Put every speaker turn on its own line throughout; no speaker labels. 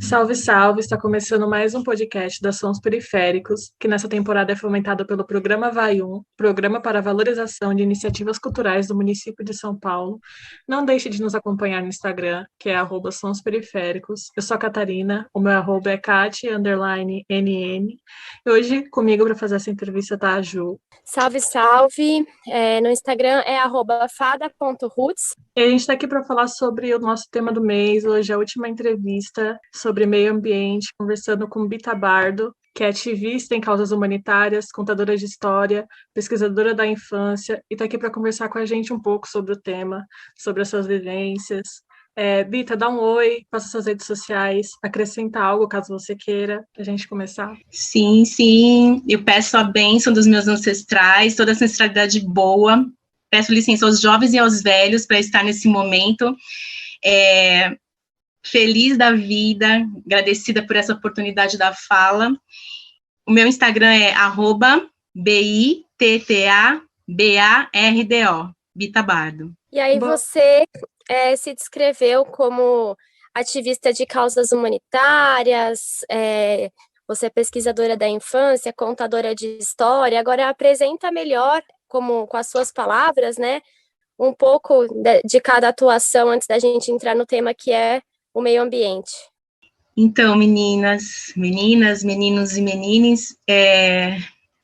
Salve, salve! Está começando mais um podcast da Sons Periféricos, que nessa temporada é fomentado pelo Programa Vai Programa para a Valorização de Iniciativas Culturais do município de São Paulo. Não deixe de nos acompanhar no Instagram, que é @Sons Periféricos. Eu sou a Catarina, o meu arroba é Cati_NN. E hoje, comigo para fazer essa entrevista está a Ju.
Salve, salve! No Instagram é @fada.roots.
E a gente está aqui para falar sobre o nosso tema do mês. Hoje é a última entrevista sobre meio ambiente, conversando com Bita Bardo, que é ativista em causas humanitárias, contadora de história, pesquisadora da infância, e está aqui para conversar com a gente um pouco sobre o tema, sobre as suas vivências. Bita, dá um oi, passa suas redes sociais, acrescenta algo caso você queira, para a gente começar.
Sim, eu peço a bênção dos meus ancestrais, toda a ancestralidade boa. Peço licença aos jovens e aos velhos para estar nesse momento, feliz da vida, agradecida por essa oportunidade da fala. O meu Instagram é @BITTABARDO, Bita Bardo.
E aí você se descreveu como ativista de causas humanitárias, você é pesquisadora da infância, contadora de história. Agora apresenta melhor, com as suas palavras, né, um pouco de cada atuação antes da gente entrar no tema que é o meio ambiente.
Então, meninos e menines,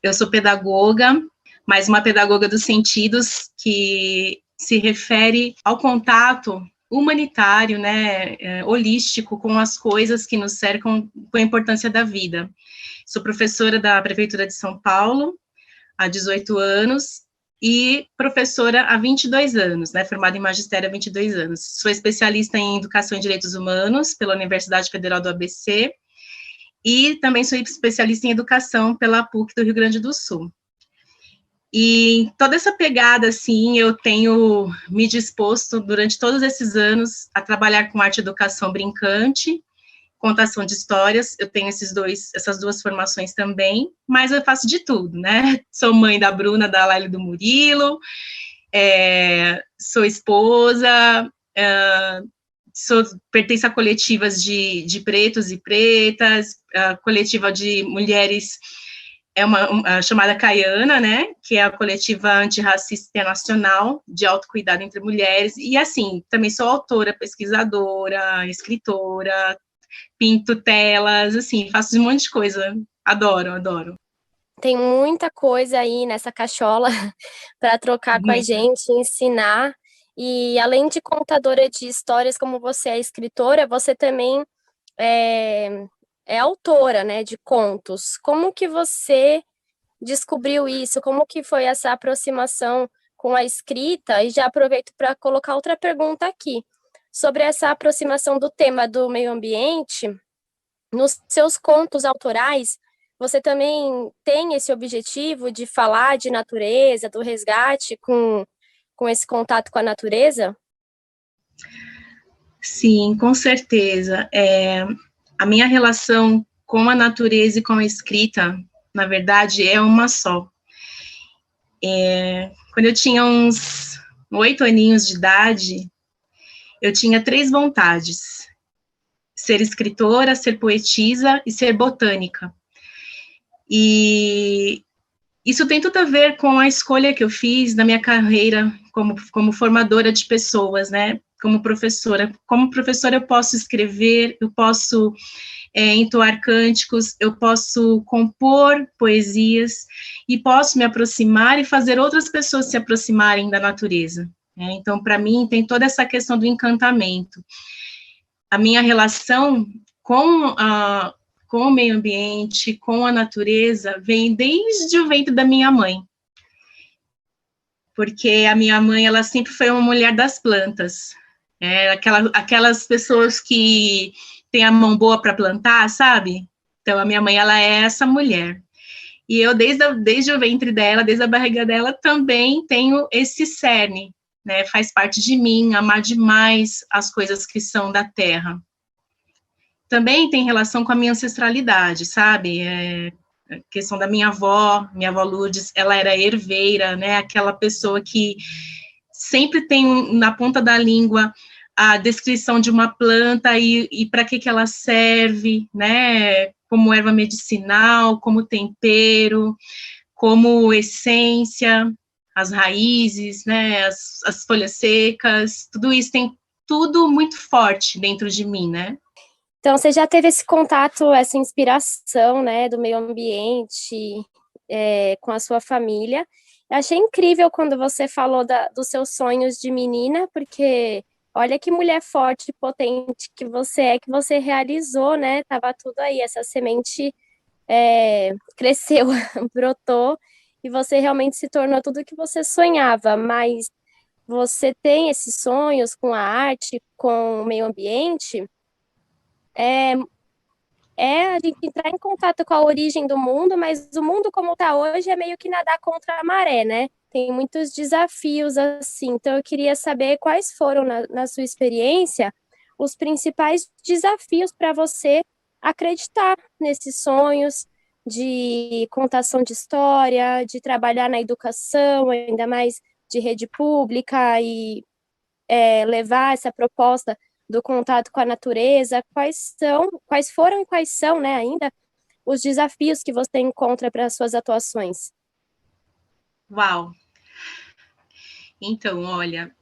eu sou pedagoga, mas uma pedagoga dos sentidos que se refere ao contato humanitário, né, holístico com as coisas que nos cercam, com a importância da vida. Sou professora da Prefeitura de São Paulo há 18 anos e professora há 22 anos, né, formada em magistério há 22 anos. Sou especialista em educação e direitos humanos pela Universidade Federal do ABC e também sou especialista em educação pela PUC do Rio Grande do Sul. E toda essa pegada, assim, eu tenho me disposto durante todos esses anos a trabalhar com arte e educação brincante, contação de histórias. Eu tenho essas duas formações também, mas eu faço de tudo, né? Sou mãe da Bruna, da Laila e do Murilo, sou esposa, pertenço a coletivas de pretos e pretas, a coletiva de mulheres uma chamada Caiana, né, que é a coletiva antirracista internacional de autocuidado entre mulheres, e assim, também sou autora, pesquisadora, escritora, pinto telas, assim, faço um monte de coisa, adoro.
Tem muita coisa aí nessa cachola para trocar com a gente, ensinar, e além de contadora de histórias, como você é escritora, você também é autora, né, de contos. Como que você descobriu isso? Como que foi essa aproximação com a escrita? E já aproveito para colocar outra pergunta aqui. Sobre essa aproximação do tema do meio ambiente, nos seus contos autorais, você também tem esse objetivo de falar de natureza, do resgate com esse contato com a natureza?
Sim, com certeza. A minha relação com a natureza e com a escrita, na verdade, é uma só. Quando eu tinha uns 8 aninhos de idade, eu tinha 3 vontades: ser escritora, ser poetisa e ser botânica. E isso tem tudo a ver com a escolha que eu fiz na minha carreira como formadora de pessoas, né? Como professora. Como professora, eu posso escrever, eu posso entoar cânticos, eu posso compor poesias e posso me aproximar e fazer outras pessoas se aproximarem da natureza. Né? Então, para mim, tem toda essa questão do encantamento. A minha relação com o meio ambiente, com a natureza, vem desde o ventre da minha mãe. Porque a minha mãe, ela sempre foi uma mulher das plantas. Aquelas pessoas que têm a mão boa para plantar, sabe? Então, a minha mãe, ela é essa mulher. E eu, desde o ventre dela, desde a barriga dela, também tenho esse cerne, né? Faz parte de mim, amar demais as coisas que são da terra. Também tem relação com a minha ancestralidade, sabe? A questão da minha avó Lourdes, ela era herveira, né? Aquela pessoa que sempre tem na ponta da língua a descrição de uma planta e para que ela serve, né? Como erva medicinal, como tempero, como essência, as raízes, né? As folhas secas, tudo isso tem tudo muito forte dentro de mim, né?
Então, você já teve esse contato, essa inspiração, né, do meio ambiente com a sua família. Eu achei incrível quando você falou dos seus sonhos de menina, porque olha que mulher forte e potente que você realizou, né? Tava tudo aí, essa semente cresceu, brotou, e você realmente se tornou tudo o que você sonhava, mas você tem esses sonhos com a arte, com o meio ambiente, é, a gente entrar em contato com a origem do mundo, mas o mundo como está hoje é meio que nadar contra a maré, né? Tem muitos desafios assim. Então, eu queria saber quais foram, na sua experiência, os principais desafios para você acreditar nesses sonhos de contação de história, de trabalhar na educação, ainda mais de rede pública e levar essa proposta do contato com a natureza, quais foram e quais são, né, ainda, os desafios que você encontra para as suas atuações?
Uau! Então, olha,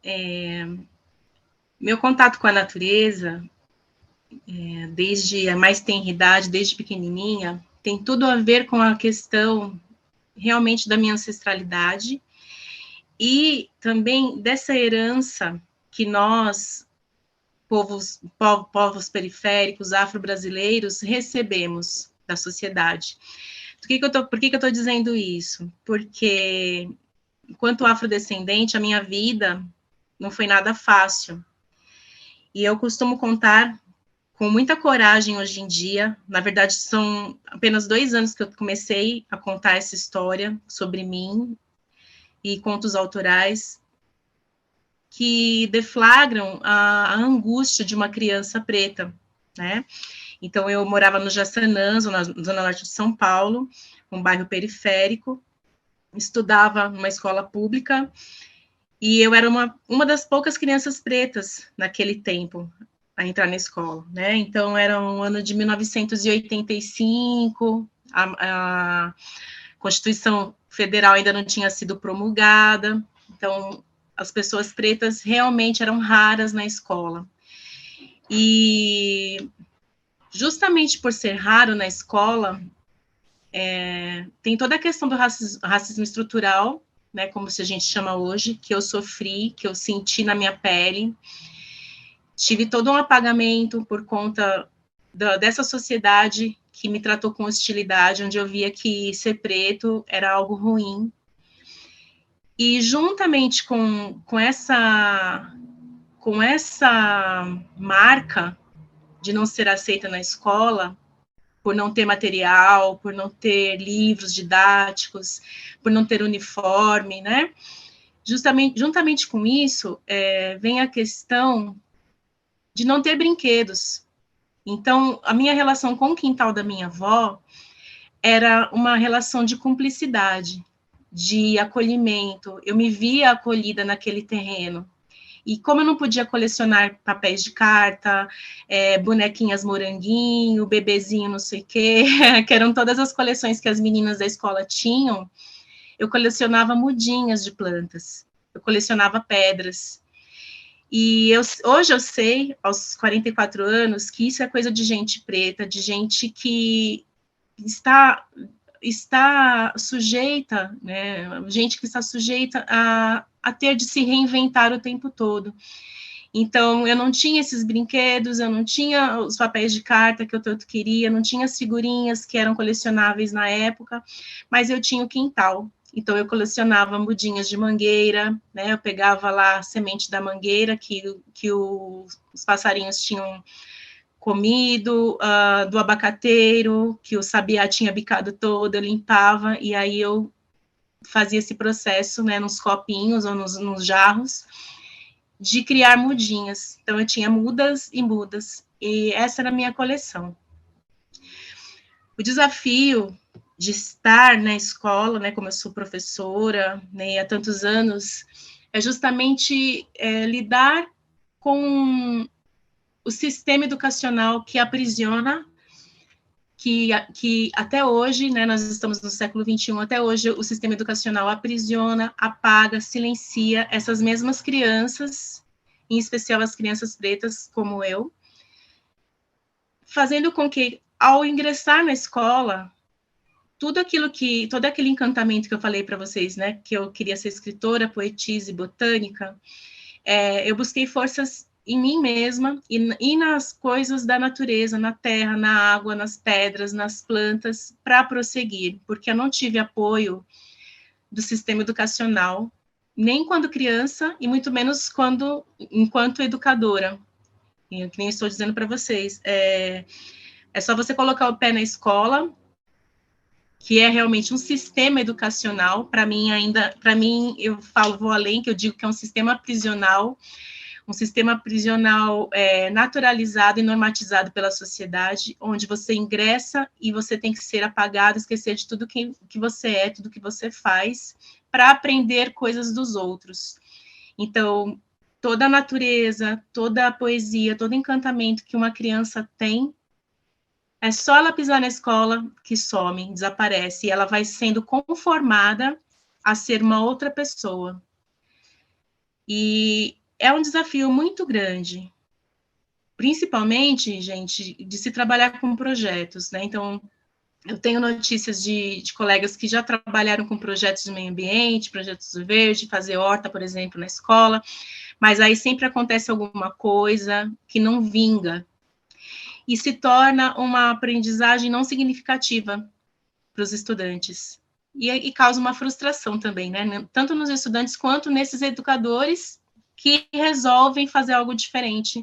meu contato com a natureza, desde a mais tenra idade, desde pequenininha, tem tudo a ver com a questão realmente da minha ancestralidade e também dessa herança que nós, povos periféricos, afro-brasileiros, recebemos da sociedade. Por que eu estou dizendo isso? Porque, enquanto afrodescendente, a minha vida não foi nada fácil. E eu costumo contar com muita coragem hoje em dia. Na verdade, são apenas 2 anos que eu comecei a contar essa história sobre mim e contos autorais que deflagram a angústia de uma criança preta, né? Então, eu morava no Jaçanã, zona norte de São Paulo, um bairro periférico, estudava numa escola pública, e eu era uma das poucas crianças pretas naquele tempo a entrar na escola, né? Então, era um ano de 1985, a Constituição Federal ainda não tinha sido promulgada, então, as pessoas pretas realmente eram raras na escola. E justamente por ser raro na escola, tem toda a questão do racismo estrutural, né, como se a gente chama hoje, que eu sofri, que eu senti na minha pele. Tive todo um apagamento por conta dessa sociedade que me tratou com hostilidade, onde eu via que ser preto era algo ruim. E juntamente com essa marca de não ser aceita na escola, por não ter material, por não ter livros didáticos, por não ter uniforme, né? Juntamente com isso, vem a questão de não ter brinquedos. Então, a minha relação com o quintal da minha avó era uma relação de cumplicidade, de acolhimento. Eu me via acolhida naquele terreno. E como eu não podia colecionar papéis de carta, bonequinhas moranguinho, bebezinho não sei o quê, que eram todas as coleções que as meninas da escola tinham, eu colecionava mudinhas de plantas, eu colecionava pedras. E hoje eu sei, aos 44 anos, que isso é coisa de gente preta, de gente que está sujeita, né, gente que está sujeita a ter de se reinventar o tempo todo. Então, eu não tinha esses brinquedos, eu não tinha os papéis de carta que eu tanto queria, não tinha as figurinhas que eram colecionáveis na época, mas eu tinha o quintal. Então, eu colecionava mudinhas de mangueira, né, eu pegava lá a semente da mangueira que os passarinhos tinham comido, do abacateiro, que o sabiá tinha bicado todo, eu limpava, e aí eu fazia esse processo, né, nos copinhos ou nos jarros, de criar mudinhas. Então, eu tinha mudas e mudas, e essa era a minha coleção. O desafio de estar na escola, né, como eu sou professora, né, há tantos anos, é justamente lidar com o sistema educacional que aprisiona, que até hoje, né, nós estamos no século XXI, até hoje o sistema educacional aprisiona, apaga, silencia essas mesmas crianças, em especial as crianças pretas, como eu, fazendo com que, ao ingressar na escola, todo aquele encantamento que eu falei para vocês, né, que eu queria ser escritora, poetisa e botânica, eu busquei forças em mim mesma e nas coisas da natureza, na terra, na água, nas pedras, nas plantas, para prosseguir, porque eu não tive apoio do sistema educacional, nem quando criança e muito menos enquanto educadora. E que nem estou dizendo para vocês, é só você colocar o pé na escola, que é realmente um sistema educacional. Para mim, eu falo, vou além, que eu digo que é um sistema prisional naturalizado e normatizado pela sociedade, onde você ingressa e você tem que ser apagado, esquecer de tudo que você é, tudo que você faz, para aprender coisas dos outros. Então, toda a natureza, toda a poesia, todo encantamento que uma criança tem, é só ela pisar na escola que some, desaparece, e ela vai sendo conformada a ser uma outra pessoa. E é um desafio muito grande, principalmente, gente, de se trabalhar com projetos, né? Então, eu tenho notícias de colegas que já trabalharam com projetos de meio ambiente, projetos verde, fazer horta, por exemplo, na escola, mas aí sempre acontece alguma coisa que não vinga, e se torna uma aprendizagem não significativa para os estudantes. E causa uma frustração também, né? Tanto nos estudantes quanto nesses educadores que resolvem fazer algo diferente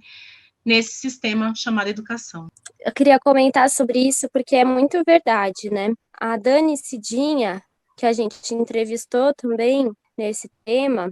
nesse sistema chamado educação.
Eu queria comentar sobre isso porque é muito verdade, né? A Dani Cidinha, que a gente entrevistou também nesse tema,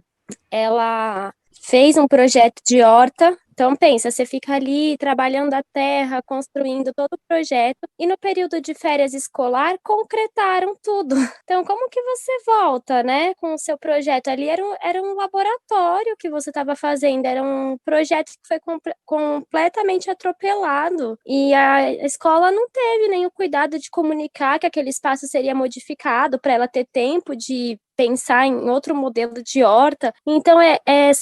ela fez um projeto de horta. Então, pensa, você fica ali trabalhando a terra, construindo todo o projeto, e no período de férias escolar, concretaram tudo. Então, como que você volta, né, com o seu projeto? Ali era um laboratório que você estava fazendo, era um projeto que foi completamente atropelado, e a escola não teve nem o cuidado de comunicar que aquele espaço seria modificado para ela ter tempo de pensar em outro modelo de horta. Então,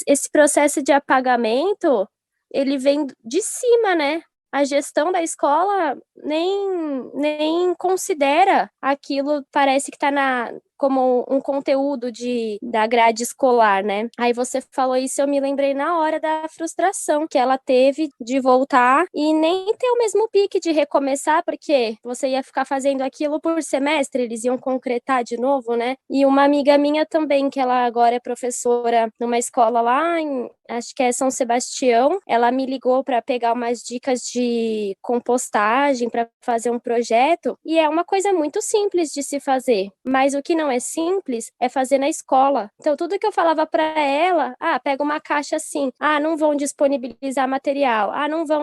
esse processo de apagamento, ele vem de cima, né? A gestão da escola nem considera aquilo, parece que está como um conteúdo da grade escolar, né? Aí você falou isso, eu me lembrei na hora da frustração que ela teve de voltar e nem ter o mesmo pique de recomeçar, porque você ia ficar fazendo aquilo por semestre, eles iam concretar de novo, né? E uma amiga minha também, que ela agora é professora numa escola lá acho que é São Sebastião, ela me ligou para pegar umas dicas de compostagem para fazer um projeto, e é uma coisa muito simples de se fazer, mas o que não é simples é fazer na escola. Então, tudo que eu falava para ela, pega uma caixa assim, não vão disponibilizar material,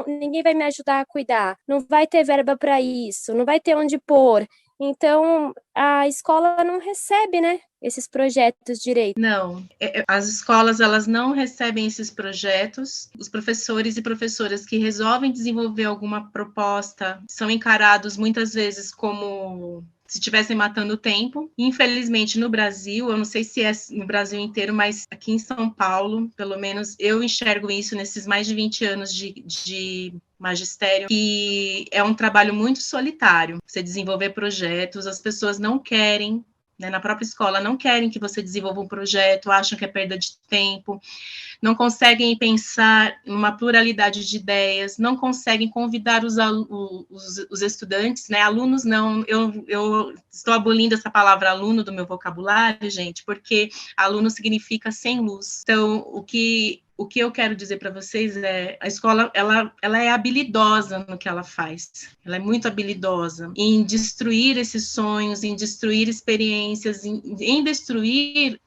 ninguém vai me ajudar a cuidar, não vai ter verba para isso, não vai ter onde pôr. Então, a escola não recebe, né, esses projetos direito.
Não, as escolas, elas não recebem esses projetos. Os professores e professoras que resolvem desenvolver alguma proposta são encarados muitas vezes como se estivessem matando o tempo. Infelizmente, no Brasil, eu não sei se é no Brasil inteiro, mas aqui em São Paulo, pelo menos eu enxergo isso nesses mais de 20 anos de magistério, que é um trabalho muito solitário, você desenvolver projetos, as pessoas não querem, né, na própria escola, não querem que você desenvolva um projeto, acham que é perda de tempo, não conseguem pensar em uma pluralidade de ideias, não conseguem convidar os estudantes, né, alunos não, eu estou abolindo essa palavra aluno do meu vocabulário, gente, porque aluno significa sem luz. Então, o que eu quero dizer para vocês é, a escola, ela é habilidosa no que ela faz, ela é muito habilidosa em destruir esses sonhos, em destruir experiências, em destruir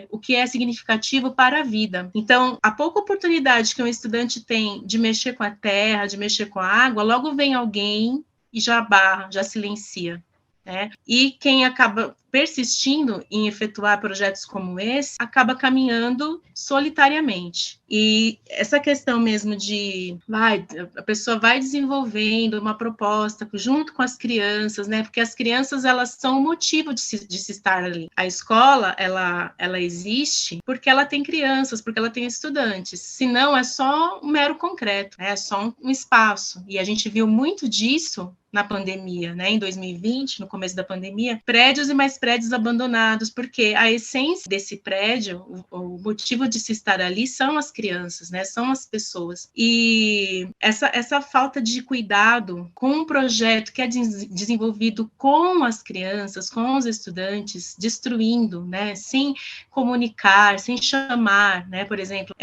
o que é significativo para a vida. Então, a pouca oportunidade que um estudante tem de mexer com a terra, de mexer com a água, logo vem alguém e já barra, já silencia. né? E quem acaba persistindo em efetuar projetos como esse, acaba caminhando solitariamente. E essa questão mesmo de a pessoa vai desenvolvendo uma proposta junto com as crianças, né? Porque as crianças, elas são o motivo de se estar ali. A escola, ela existe porque ela tem crianças, porque ela tem estudantes. Senão, é só um mero concreto, né? É só um espaço. E a gente viu muito disso na pandemia, né, em 2020, no começo da pandemia, prédios e mais prédios abandonados, porque a essência desse prédio, o motivo de se estar ali são as crianças, né, são as pessoas. E essa falta de cuidado com um projeto que é desenvolvido com as crianças, com os estudantes, destruindo, né, sem comunicar, sem chamar, né, por exemplo,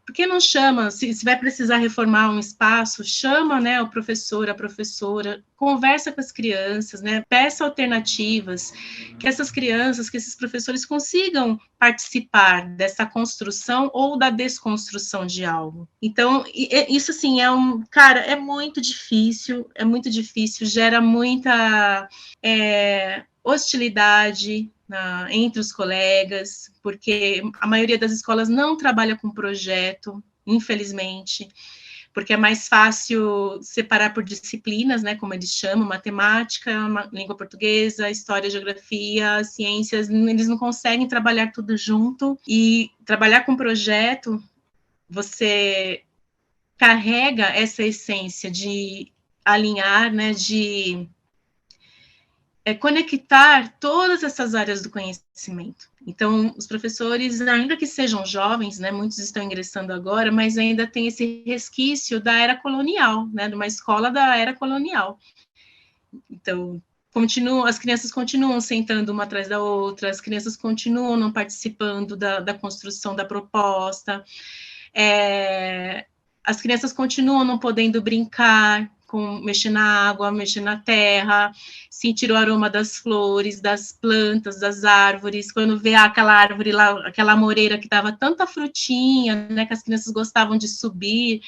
por que não chama, se vai precisar reformar um espaço, chama, né, o professor, a professora, conversa com as crianças, né, peça alternativas, que essas crianças, que esses professores consigam participar dessa construção ou da desconstrução de algo. Então, isso assim, é muito difícil, gera muita hostilidade entre os colegas, porque a maioria das escolas não trabalha com projeto, infelizmente, porque é mais fácil separar por disciplinas, né, como eles chamam, matemática, língua portuguesa, história, geografia, ciências, eles não conseguem trabalhar tudo junto, e trabalhar com projeto, você carrega essa essência de alinhar, né, de conectar todas essas áreas do conhecimento. Então, os professores, ainda que sejam jovens, né, muitos estão ingressando agora, mas ainda tem esse resquício da era colonial, né, de uma escola da era colonial. Então, as crianças continuam sentando uma atrás da outra, as crianças continuam não participando da construção da proposta, as crianças continuam não podendo brincar, mexer na água, mexer na terra, sentir o aroma das flores, das plantas, das árvores, quando vê aquela árvore lá, aquela amoreira que dava tanta frutinha, né, que as crianças gostavam de subir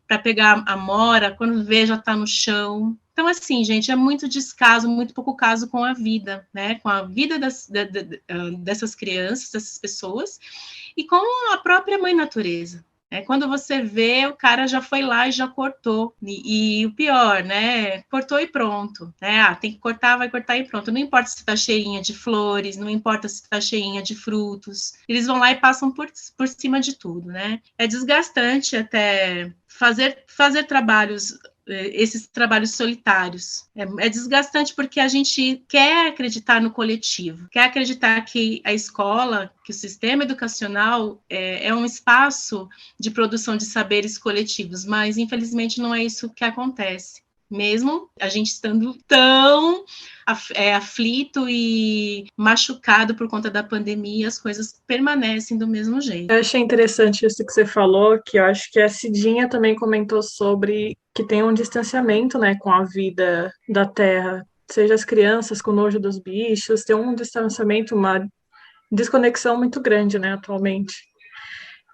para pegar a amora, quando vê já está no chão. Então, assim, gente, é muito descaso, muito pouco caso com a vida, né, com a vida dessas crianças, dessas pessoas, e com a própria mãe natureza. Quando você vê, o cara já foi lá e já cortou. E o pior, né? Cortou e pronto. Né? Tem que cortar, vai cortar e pronto. Não importa se está cheinha de flores, não importa se está cheinha de frutos. Eles vão lá e passam por cima de tudo, né? É desgastante até fazer trabalhos, esses trabalhos solitários. É desgastante porque a gente quer acreditar no coletivo, quer acreditar que a escola, que o sistema educacional é um espaço de produção de saberes coletivos, mas infelizmente não é isso que acontece. Mesmo a gente estando tão aflito e machucado por conta da pandemia, as coisas permanecem do mesmo jeito.
Eu achei interessante isso que você falou, que eu acho que a Cidinha também comentou sobre que tem um distanciamento, né, com a vida da Terra, seja as crianças com nojo dos bichos, tem um distanciamento, uma desconexão muito grande, né, atualmente.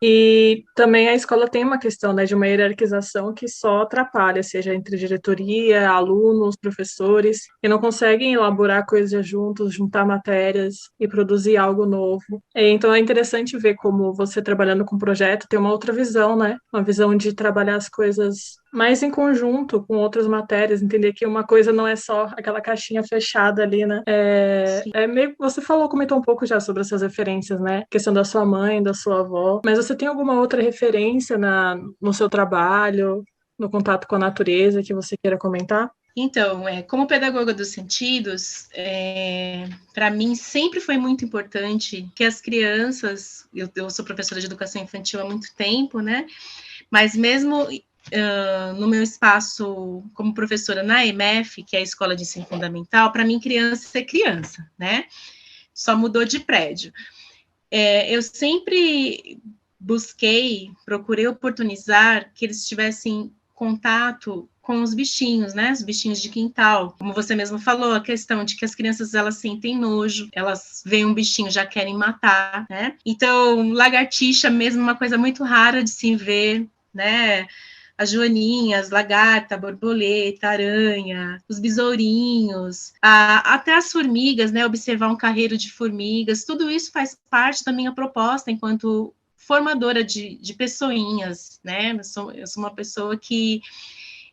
E também a escola tem uma questão, né, de uma hierarquização que só atrapalha, seja entre diretoria, alunos, professores, que não conseguem elaborar coisas juntos, juntar matérias e produzir algo novo. Então é interessante ver como você trabalhando com projeto tem uma outra visão, né? Uma visão de trabalhar as coisas mais em conjunto com outras matérias, entender que uma coisa não é só aquela caixinha fechada ali, né? Você comentou um pouco já sobre essas referências, né? A questão da sua mãe, da sua avó, mas você tem alguma outra referência no seu trabalho, no contato com a natureza que você queira comentar?
Então, como pedagoga dos sentidos, para mim sempre foi muito importante que as crianças, eu sou professora de educação infantil há muito tempo, né? Mas mesmo no meu espaço como professora na EMF, que é a Escola de Ensino Fundamental, para mim criança é criança, né? Só mudou de prédio. Eu sempre procurei oportunizar que eles tivessem contato com os bichinhos, né, os bichinhos de quintal, como você mesmo falou, a questão de que as crianças, elas sentem nojo, elas veem um bichinho, já querem matar, né, então, lagartixa mesmo, uma coisa muito rara de se ver, né, as joaninhas, lagarta, borboleta, aranha, os besourinhos, até as formigas, né? Observar um carreiro de formigas, tudo isso faz parte da minha proposta enquanto formadora de pessoinhas, né? Eu sou uma pessoa que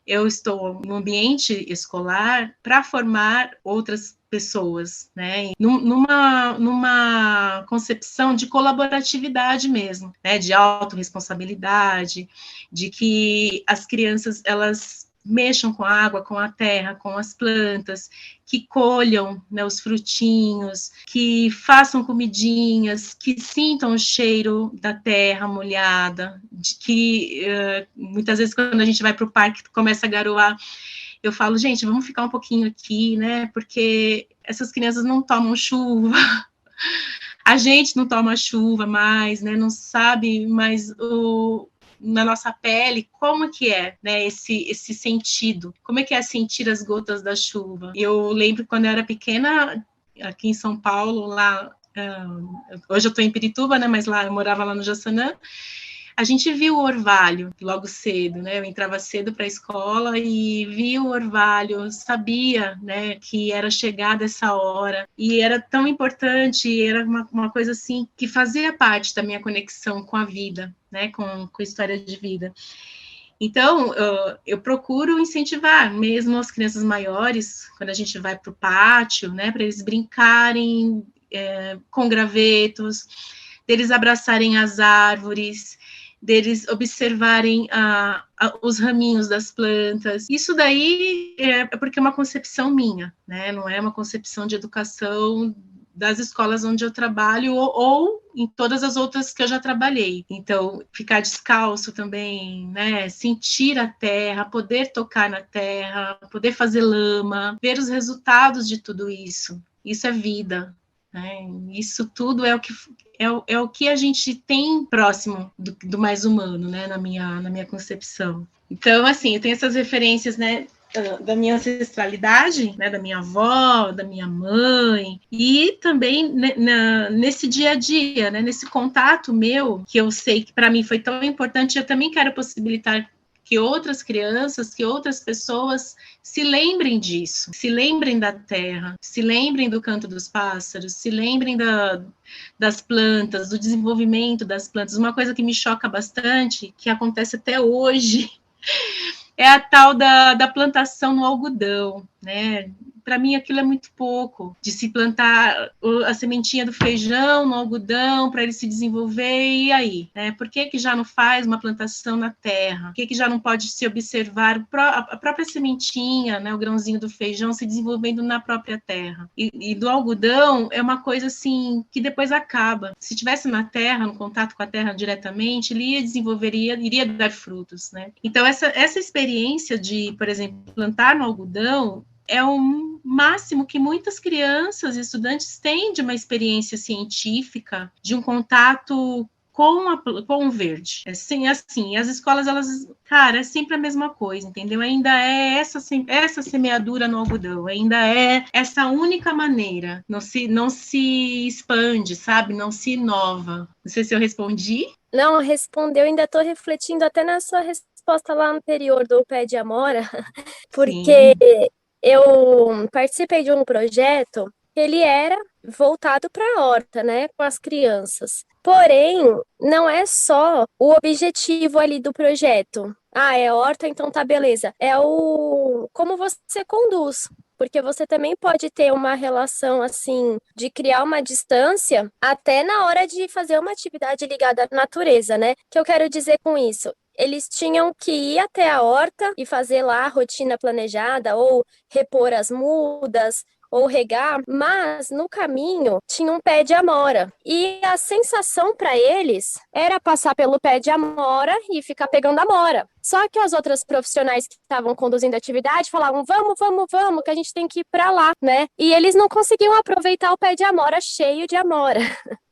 eu estou no ambiente escolar para formar outras pessoas, né? Numa concepção de colaboratividade mesmo, né? De autorresponsabilidade, de que as crianças elas mexam com a água, com a terra, com as plantas, que colham, né, os frutinhos, que façam comidinhas, que sintam o cheiro da terra molhada, de que muitas vezes quando a gente vai para o parque começa a garoar, eu falo, gente, vamos ficar um pouquinho aqui, né, porque essas crianças não tomam chuva, a gente não toma chuva mais, né, não sabe mais na nossa pele, como que é, né, esse sentido, como é que é sentir as gotas da chuva. Eu lembro quando eu era pequena, aqui em São Paulo, lá, hoje eu estou em Pirituba, né, mas lá, eu morava lá no Jaçanã, a gente viu o orvalho logo cedo, né, eu entrava cedo para a escola e via o orvalho, sabia, né, que era chegada essa hora, e era tão importante, era uma coisa assim, que fazia parte da minha conexão com a vida, né, com a história de vida. Então, eu procuro incentivar mesmo as crianças maiores, quando a gente vai para o pátio, né, para eles brincarem com gravetos, deles abraçarem as árvores, deles observarem os raminhos das plantas. Isso daí é porque é uma concepção minha, né? Não é uma concepção de educação das escolas onde eu trabalho ou em todas as outras que eu já trabalhei. Então, ficar descalço também, né? Sentir a terra, poder tocar na terra, poder fazer lama, ver os resultados de tudo isso. Isso é vida, né? Isso tudo é o que a gente tem próximo do mais humano, né, na minha concepção. Então, assim, eu tenho essas referências, né, da minha ancestralidade, né, da minha avó, da minha mãe, e também nesse dia a dia, né, nesse contato meu, que eu sei que para mim foi tão importante, eu também quero possibilitar que outras crianças, que outras pessoas se lembrem disso, se lembrem da terra, se lembrem do canto dos pássaros, se lembrem das plantas, do desenvolvimento das plantas. Uma coisa que me choca bastante, que acontece até hoje, é a tal da plantação no algodão, né? Para mim aquilo é muito pouco, de se plantar a sementinha do feijão no algodão para ele se desenvolver, e aí? Né? Por que já não faz uma plantação na terra? Por que já não pode se observar a própria sementinha, né, o grãozinho do feijão se desenvolvendo na própria terra? E do algodão é uma coisa assim que depois acaba. Se tivesse na terra, no contato com a terra diretamente, ele iria dar frutos, né? Então essa experiência de, por exemplo, plantar no algodão é o máximo que muitas crianças e estudantes têm de uma experiência científica, de um contato com o verde. Assim, as escolas, elas, cara, é sempre a mesma coisa, entendeu? Ainda é essa semeadura no algodão, ainda é essa única maneira, não se expande, sabe? Não se inova. Não sei se eu respondi.
Não, respondeu, ainda estou refletindo até na sua resposta lá anterior do Pé de Amora, porque
Sim.
Eu participei de um projeto que ele era voltado para a horta, né, com as crianças. Porém, não é só o objetivo ali do projeto. Ah, é horta, então tá beleza. É como você conduz. Porque você também pode ter uma relação assim de criar uma distância até na hora de fazer uma atividade ligada à natureza, né? O que eu quero dizer com isso? Eles tinham que ir até a horta e fazer lá a rotina planejada, ou repor as mudas, ou regar, mas no caminho tinha um pé de amora. E a sensação para eles era passar pelo pé de amora e ficar pegando amora. Só que as outras profissionais que estavam conduzindo a atividade falavam, vamos, vamos, vamos, que a gente tem que ir para lá, né? E eles não conseguiam aproveitar o pé de amora cheio de amora.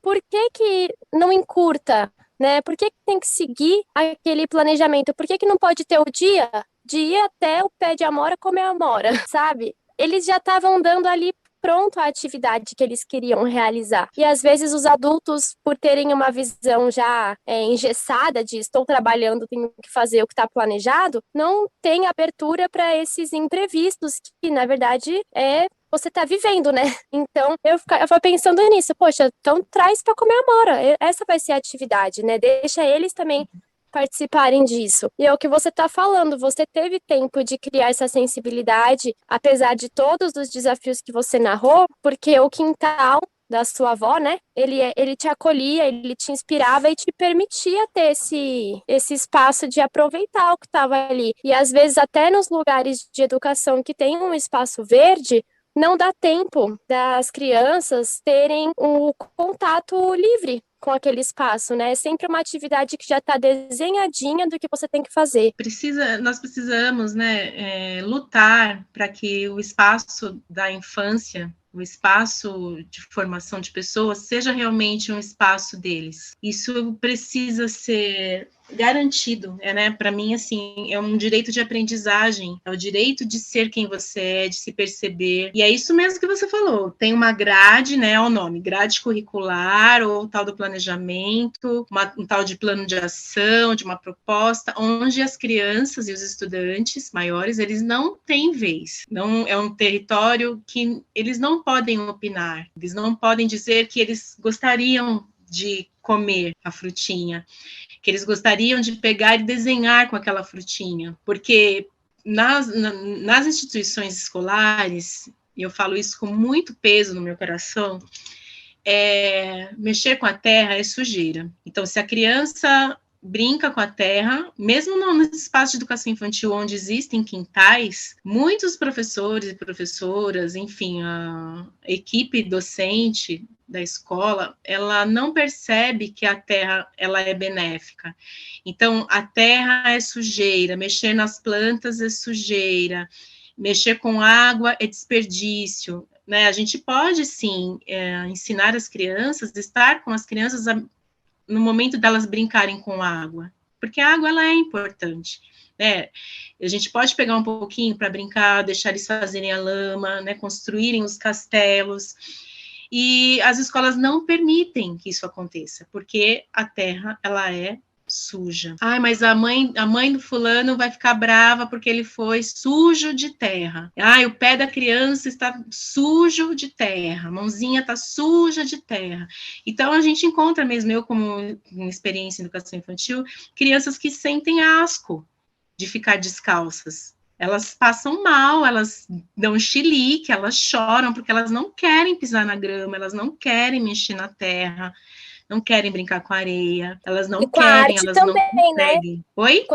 Por que não encurta? Né? Por que tem que seguir aquele planejamento? Por que não pode ter o dia de ir até o pé de amora comer amora, sabe? Eles já estavam dando ali pronto a atividade que eles queriam realizar. E às vezes os adultos, por terem uma visão já engessada de estou trabalhando, tenho que fazer o que está planejado, não tem abertura para esses imprevistos que, na verdade, você está vivendo, né? Então, eu ficava pensando nisso. Poxa, então traz para comemora. Essa vai ser a atividade, né? Deixa eles também participarem disso. E é o que você está falando, você teve tempo de criar essa sensibilidade, apesar de todos os desafios que você narrou, porque o quintal da sua avó, né? Ele te acolhia, ele te inspirava e te permitia ter esse espaço de aproveitar o que estava ali. E às vezes até nos lugares de educação que tem um espaço verde, não dá tempo das crianças terem um contato livre com aquele espaço, né? É sempre uma atividade que já está desenhadinha do que você tem que fazer.
Nós precisamos, né, lutar para que o espaço da infância, o espaço de formação de pessoas, seja realmente um espaço deles. Isso precisa ser garantido, né? Para mim, assim, é um direito de aprendizagem, é o direito de ser quem você é, de se perceber. E é isso mesmo que você falou. Tem uma grade, né? É o nome, grade curricular ou tal do planejamento, um tal de plano de ação, de uma proposta, onde as crianças e os estudantes maiores, eles não têm vez. Não é um território que eles não podem opinar. Eles não podem dizer que eles gostariam de comer a frutinha, que eles gostariam de pegar e desenhar com aquela frutinha, porque nas instituições escolares, e eu falo isso com muito peso no meu coração, mexer com a terra é sujeira. Então, se a criança brinca com a terra, mesmo no espaço de educação infantil onde existem quintais, muitos professores e professoras, enfim, a equipe docente da escola, ela não percebe que a terra, ela é benéfica. Então, a terra é sujeira, mexer nas plantas é sujeira, mexer com água é desperdício, né? A gente pode, sim, ensinar as crianças, estar com as crianças no momento delas brincarem com água, porque a água, ela é importante, né? A gente pode pegar um pouquinho para brincar, deixar eles fazerem a lama, né? Construírem os castelos, e as escolas não permitem que isso aconteça, porque a terra, ela é suja. Ai, mas a mãe do fulano vai ficar brava porque ele foi sujo de terra. Ai, o pé da criança está sujo de terra, a mãozinha está suja de terra. Então, a gente encontra mesmo, eu como experiência em educação infantil, crianças que sentem asco de ficar descalças. Elas passam mal, elas dão chilique, elas choram, porque elas não querem pisar na grama, elas não querem mexer na terra, não querem brincar com areia, elas não querem, elas
também,
não conseguem.
né?
Oi?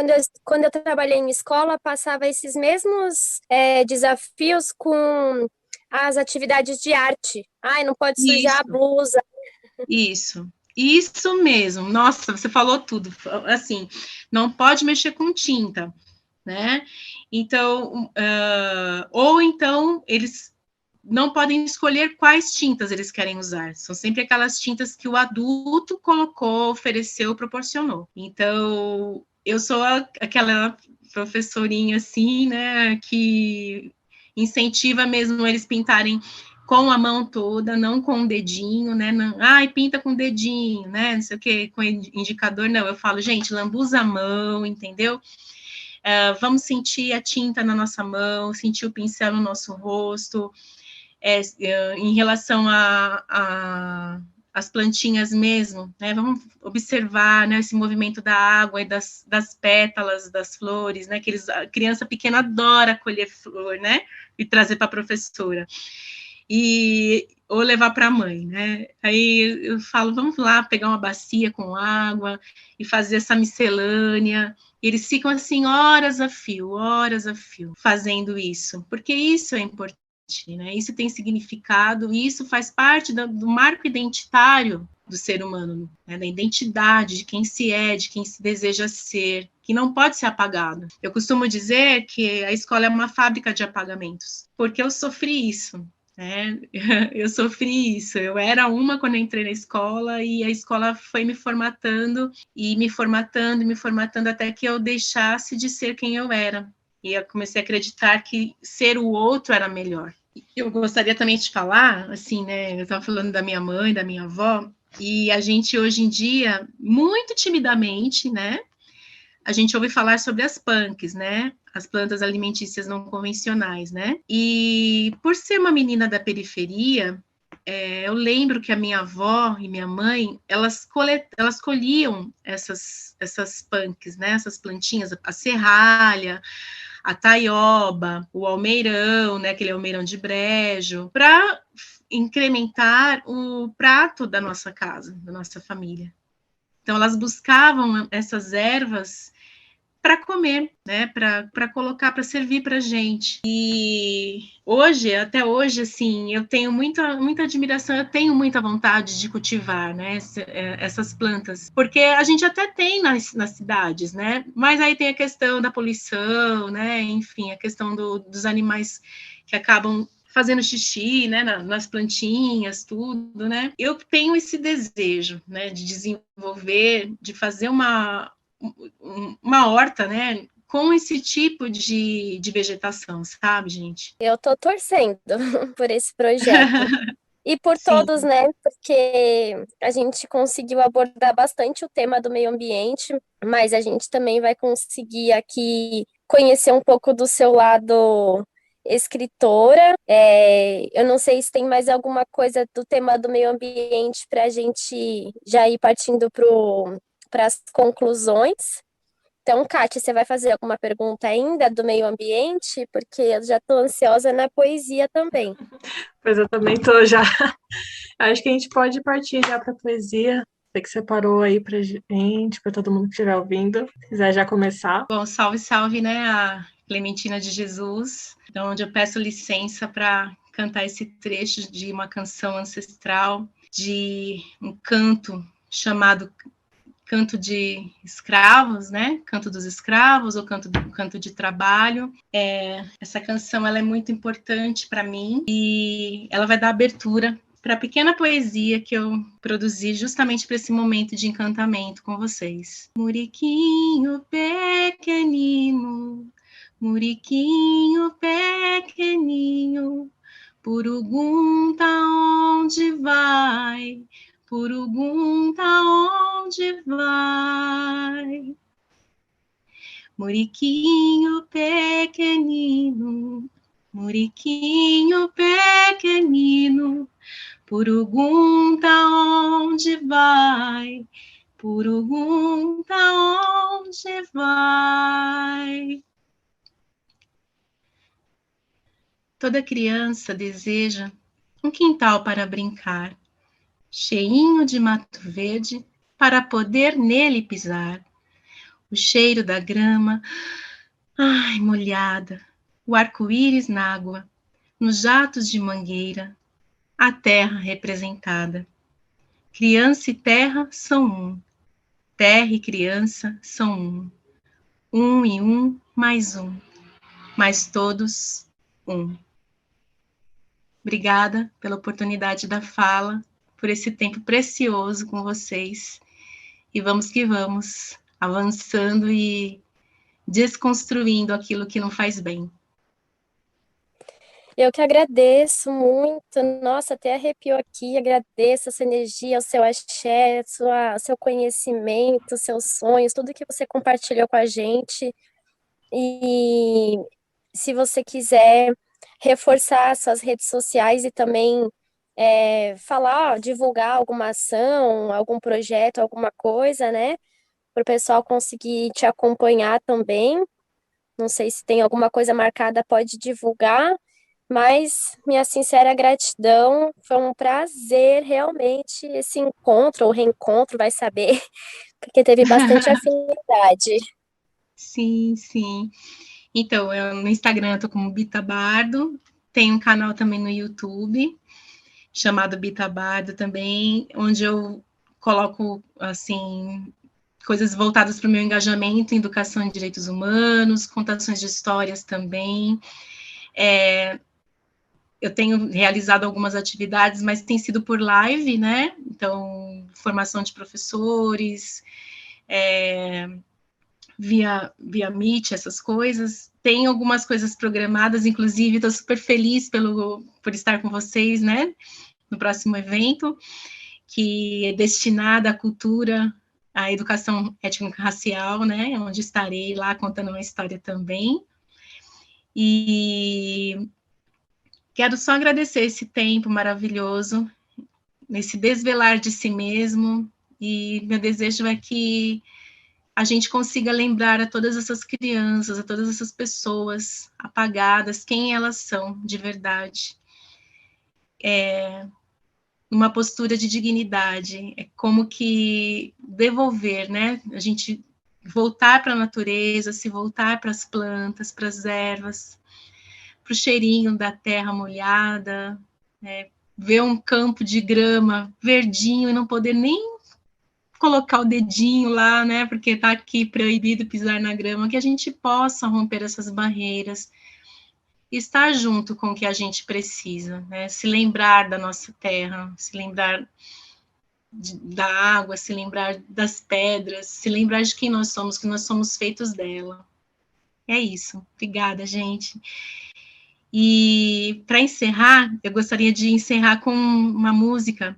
Quando eu trabalhei em escola, passava esses mesmos desafios com as atividades de arte. Ai, não pode sujar a blusa.
Isso mesmo. Nossa, você falou tudo. Assim, não pode mexer com tinta, né? Então, ou então eles não podem escolher quais tintas eles querem usar. São sempre aquelas tintas que o adulto colocou, ofereceu, proporcionou. Então, eu sou aquela professorinha assim, né, que incentiva mesmo eles pintarem com a mão toda, não com o dedinho, né? Não, pinta com o dedinho, né? Não sei o que, com indicador, não. Eu falo, gente, lambuza a mão, entendeu? Vamos sentir a tinta na nossa mão, sentir o pincel no nosso rosto. Em relação às plantinhas mesmo, né? Vamos observar, né, esse movimento da água e das pétalas das flores, né? A criança pequena adora colher flor, né? E trazer para a professora. Ou levar para a mãe, né? Aí eu falo, vamos lá pegar uma bacia com água e fazer essa miscelânea. E eles ficam assim horas a fio, fazendo isso, porque isso é importante, né? Isso tem significado, e isso faz parte do marco identitário do ser humano, né? Da identidade, de quem se é, de quem se deseja ser, que não pode ser apagado. Eu costumo dizer que a escola é uma fábrica de apagamentos, porque eu sofri isso. Eu sofri isso, eu era uma quando eu entrei na escola, e a escola foi me formatando, até que eu deixasse de ser quem eu era, e eu comecei a acreditar que ser o outro era melhor, Eu gostaria também de falar, assim, né, eu estava falando da minha mãe, da minha avó, e a gente hoje em dia, muito timidamente, né, a gente ouve falar sobre as PANCs, né, as plantas alimentícias não convencionais, né, e por ser uma menina da periferia, eu lembro que a minha avó e minha mãe, elas colhiam essas PANCs, né, essas plantinhas, a serralha, a taioba, o almeirão, né, aquele almeirão de brejo, para incrementar o prato da nossa casa, da nossa família. Então, elas buscavam essas ervas para comer, né, para colocar, para servir para a gente. E hoje, até hoje, assim, eu tenho muita admiração, eu tenho muita vontade de cultivar, né, essas plantas, porque a gente até tem nas cidades, né, mas aí tem a questão da poluição, né, enfim, a questão dos animais que acabam fazendo xixi, né, nas plantinhas, tudo, né. Eu tenho esse desejo, né, de desenvolver, de fazer uma horta, né, com esse tipo de vegetação, sabe, gente?
Eu tô torcendo por esse projeto. E por
Sim.
todos, né? Porque a gente conseguiu abordar bastante o tema do meio ambiente, mas a gente também vai conseguir aqui conhecer um pouco do seu lado escritora. Eu não sei se tem mais alguma coisa do tema do meio ambiente para a gente já ir partindo para as conclusões. Então, Kátia, você vai fazer alguma pergunta ainda do meio ambiente? Porque eu já estou ansiosa na poesia também.
Pois eu também tô já. Acho que a gente pode partir já para a poesia. Você que separou aí pra gente, para todo mundo que estiver ouvindo. Se quiser já começar.
Bom, salve, salve, né, a Clementina de Jesus, onde eu peço licença para cantar esse trecho de uma canção ancestral, de um canto chamado Canto de Escravos, né? Canto dos Escravos ou Canto de Trabalho. Essa canção ela é muito importante para mim e ela vai dar abertura para a pequena poesia que eu produzi justamente para esse momento de encantamento com vocês. Muriquinho pequenino, muriquinho pequenino, Purugunta onde vai? Purugunta onde vai? Muriquinho pequenino, muriquinho pequenino, Purugunta onde vai? Purugunta onde vai? Toda criança deseja um quintal para brincar, cheinho de mato verde para poder nele pisar. O cheiro da grama, ai, molhada, o arco-íris na água, nos jatos de mangueira, a terra representada. Criança e terra são um, terra e criança são um e um mais um, mas todos um. Obrigada pela oportunidade da fala, por esse tempo precioso com vocês. E vamos que vamos, avançando e desconstruindo aquilo que não faz bem.
Eu que agradeço muito, nossa, até arrepiou aqui, agradeço a sua energia, o seu axé, o seu conhecimento, os seus sonhos, tudo que você compartilhou com a gente. E se você quiser reforçar suas redes sociais e também falar, divulgar alguma ação, algum projeto, alguma coisa, né? Para o pessoal conseguir te acompanhar também. Não sei se tem alguma coisa marcada, pode divulgar. Mas minha sincera gratidão, foi um prazer realmente esse encontro ou reencontro, vai saber, porque teve bastante afinidade.
Sim, sim. Então, no Instagram eu tô como Bita Bardo, tem um canal também no YouTube, chamado Bita Bardo também, onde eu coloco, assim, coisas voltadas para o meu engajamento em educação em direitos humanos, contações de histórias também. Eu tenho realizado algumas atividades, mas tem sido por live, né? Então, formação de professores, via Meet, essas coisas. Tem algumas coisas programadas, inclusive estou super feliz por estar com vocês, né, no próximo evento, que é destinado à cultura, à educação étnico-racial, né, onde estarei lá contando uma história também. E quero só agradecer esse tempo maravilhoso, nesse desvelar de si mesmo, e meu desejo é que a gente consiga lembrar a todas essas crianças, a todas essas pessoas apagadas, quem elas são de verdade. Uma postura de dignidade, é como que devolver, né? A gente voltar para a natureza, se voltar para as plantas, para as ervas, para o cheirinho da terra molhada, né? Ver um campo de grama verdinho e não poder nem colocar o dedinho lá, né, porque está aqui proibido pisar na grama, que a gente possa romper essas barreiras, estar junto com o que a gente precisa, né, se lembrar da nossa terra, se lembrar da água, se lembrar das pedras, se lembrar de quem nós somos, que nós somos feitos dela. É isso. Obrigada, gente. E para encerrar, eu gostaria de encerrar com uma música,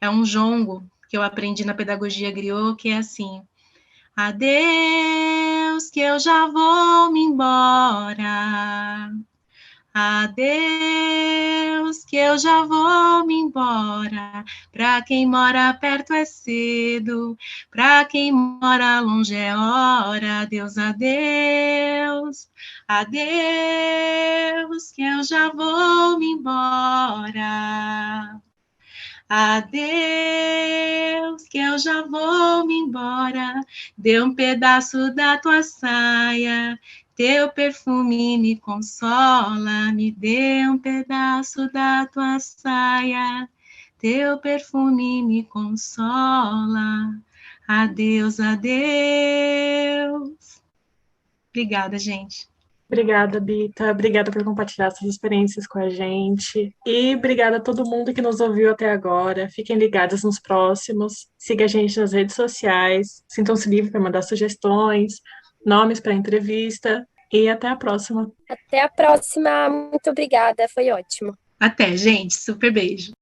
é um jongo que eu aprendi na pedagogia griot, que é assim: adeus, que eu já vou me embora. Adeus, que eu já vou me embora. Pra quem mora perto é cedo, pra quem mora longe é hora. Adeus, adeus, adeus, que eu já vou me embora. Adeus, que eu já vou me embora. Dê um pedaço da tua saia, teu perfume me consola. Me dê um pedaço da tua saia, teu perfume me consola. Adeus, adeus. Obrigada, gente.
Obrigada, Bita. Obrigada por compartilhar essas experiências com a gente. E obrigada a todo mundo que nos ouviu até agora. Fiquem ligados nos próximos. Siga a gente nas redes sociais. Sintam-se livres para mandar sugestões, nomes para entrevista. E até a próxima.
Até a próxima. Muito obrigada. Foi ótimo.
Até, gente. Super beijo.